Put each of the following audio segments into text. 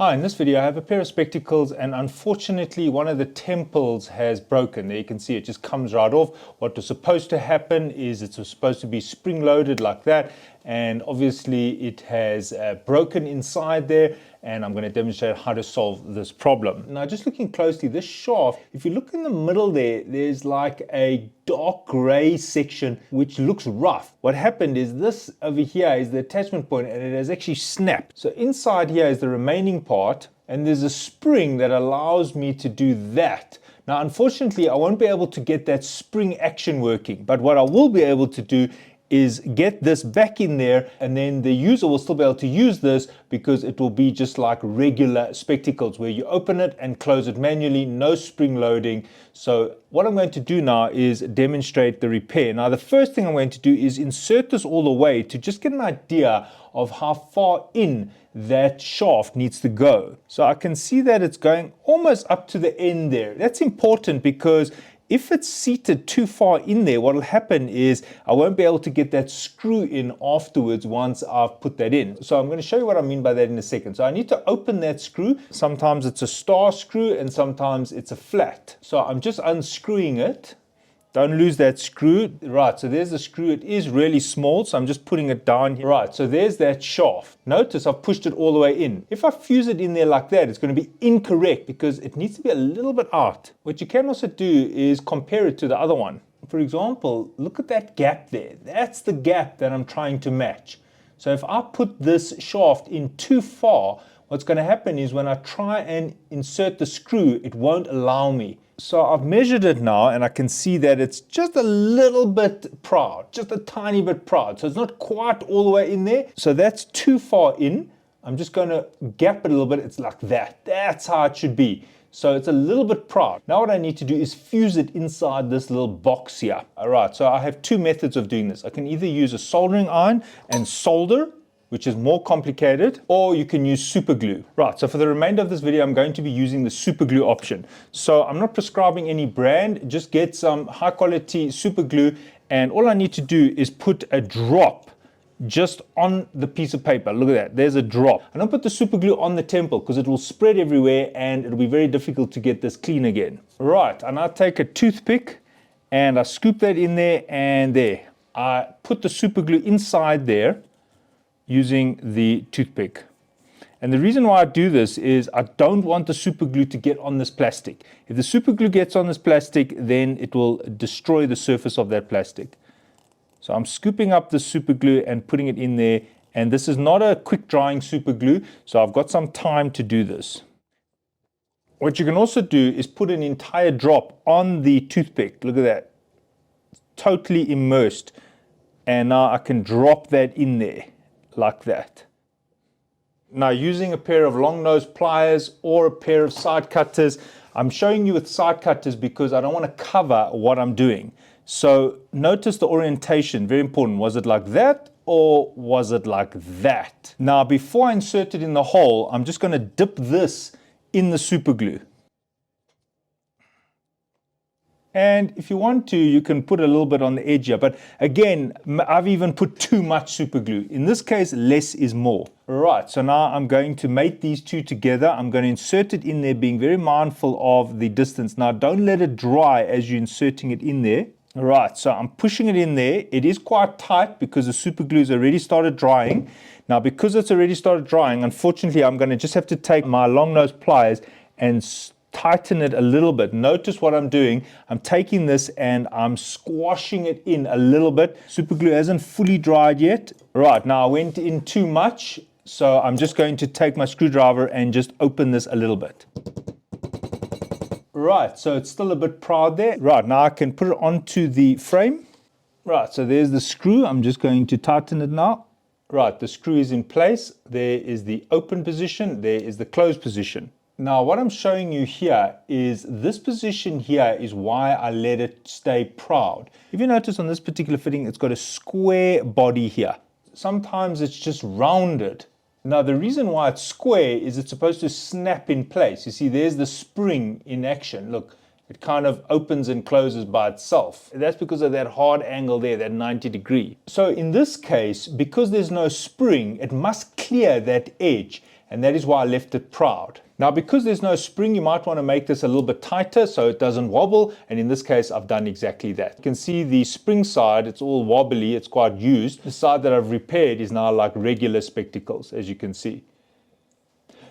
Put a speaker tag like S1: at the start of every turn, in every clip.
S1: Hi, in this video I have a pair of spectacles and unfortunately one of the temples has broken. There you can see it just comes right off. What was supposed to happen is it was supposed to be spring loaded like that, and obviously it has broken inside there, and I'm going to demonstrate how to solve this problem. Now just looking closely, this shaft, if you look in the middle there, there's like a dark gray section which looks rough. What happened is this over here is the attachment point and it has actually snapped. So inside here is the remaining part and there's a spring that allows me to do that. Now unfortunately I won't be able to get that spring action working, but what I will be able to do is get this back in there, and then the user will still be able to use this because it will be just like regular spectacles where you open it and close it manually, no spring loading. So what I'm going to do now is demonstrate the repair. Now the first thing I'm going to do is insert this all the way to just get an idea of how far in that shaft needs to go. So I can see that it's going almost up to the end there. That's important because if it's seated too far in there, what will happen is I won't be able to get that screw in afterwards once I've put that in. So I'm going to show you what I mean by that in a second. So I need to open that screw. Sometimes it's a star screw and sometimes it's a flat. So I'm just unscrewing it. Don't lose that screw. Right, so there's the screw. It is really small, so I'm just putting it down here. Right, so there's that shaft. Notice I've pushed it all the way in. If I fuse it in there like that, it's going to be incorrect because it needs to be a little bit out. What you can also do is compare it to the other one. For example, look at that gap there. That's the gap that I'm trying to match. So if I put this shaft in too far, what's going to happen is when I try and insert the screw, it won't allow me. So I've measured it now and I can see that it's just a little bit proud, just a tiny bit proud. So it's not quite all the way in there. So that's too far in. I'm just going to gap it a little bit. It's like that. That's how it should be. So it's a little bit proud. Now what I need to do is fuse it inside this little box here. All right, so I have two methods of doing this. I can either use a soldering iron and solder, which is more complicated, or you can use super glue. Right, so for the remainder of this video, I'm going to be using the super glue option. So I'm not prescribing any brand, just get some high quality super glue, and all I need to do is put a drop just on the piece of paper. Look at that, there's a drop. I don't put the super glue on the temple because it will spread everywhere and it'll be very difficult to get this clean again. Right, and I take a toothpick and I scoop that in there, and there. I put the super glue inside there using the toothpick. And the reason why I do this is I don't want the super glue to get on this plastic. If the super glue gets on this plastic, then it will destroy the surface of that plastic. So I'm scooping up the super glue and putting it in there, and this is not a quick drying super glue, so I've got some time to do this. What you can also do is put an entire drop on the toothpick. Look at that, totally immersed, and now I can drop that in there like that. Now using a pair of long nose pliers or a pair of side cutters, I'm showing you with side cutters because I don't want to cover what I'm doing. So notice the orientation, very important. Was it like that or was it like that? Now before I insert it in the hole, I'm just going to dip this in the super glue. And if you want to, you can put a little bit on the edge here. But again, I've even put too much super glue. In this case, less is more. Right, so now I'm going to mate these two together. I'm going to insert it in there, being very mindful of the distance. Now, don't let it dry as you're inserting it in there. Right, so I'm pushing it in there. It is quite tight because the super glue has already started drying. Now, because it's already started drying, unfortunately, I'm going to just have to take my long nose pliers and tighten it a little bit. Notice what I'm doing. I'm taking this and I'm squashing it in a little bit. Super glue hasn't fully dried yet. Right, now I went in too much, so I'm just going to take my screwdriver and just open this a little bit. Right, so it's still a bit proud there. Right, now I can put it onto the frame. Right, so there's the screw. I'm just going to tighten it now. Right, the screw is in place. There is the open position. There is the closed position. Now what I'm showing you here is this position here is why I let it stay proud. If you notice on this particular fitting, it's got a square body here. Sometimes it's just rounded. Now the reason why it's square is it's supposed to snap in place. You see, there's the spring in action. Look, it kind of opens and closes by itself. That's because of that hard angle there, that 90 degree. So in this case, because there's no spring, it must clear that edge. and that is why I left it proud. Now, because there's no spring, you might want to make this a little bit tighter so it doesn't wobble, and in this case, I've done exactly that. You can see the spring side, it's all wobbly, it's quite used. The side that I've repaired is now like regular spectacles, as you can see.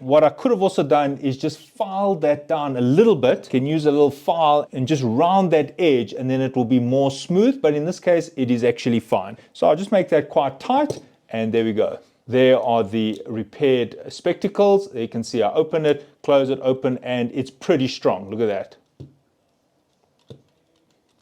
S1: What I could have also done is just file that down a little bit. You can use a little file and just round that edge, and then it will be more smooth, but in this case, it is actually fine. So I'll just make that quite tight, and there we go. There are the repaired spectacles. You can see I open it, close it, open, and it's pretty strong. Look at that.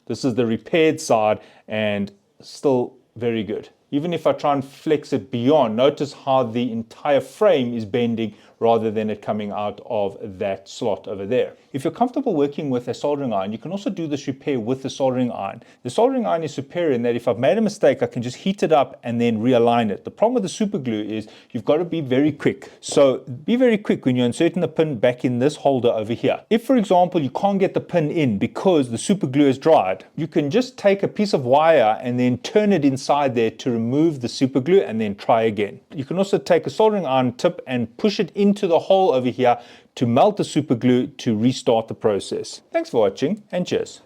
S1: This is the repaired side and still very good. Even if I try and flex it beyond, notice how the entire frame is bending rather than it coming out of that slot over there. If you're comfortable working with a soldering iron, you can also do this repair with the soldering iron. The soldering iron is superior in that if I've made a mistake, I can just heat it up and then realign it. The problem with the super glue is you've got to be very quick. So be very quick when you're inserting the pin back in this holder over here. If, for example, you can't get the pin in because the super glue is dried, you can just take a piece of wire and then turn it inside there to remove the super glue and then try again. You can also take a soldering iron tip and push it into the hole over here to melt the super glue to restart the process. Thanks for watching, and cheers.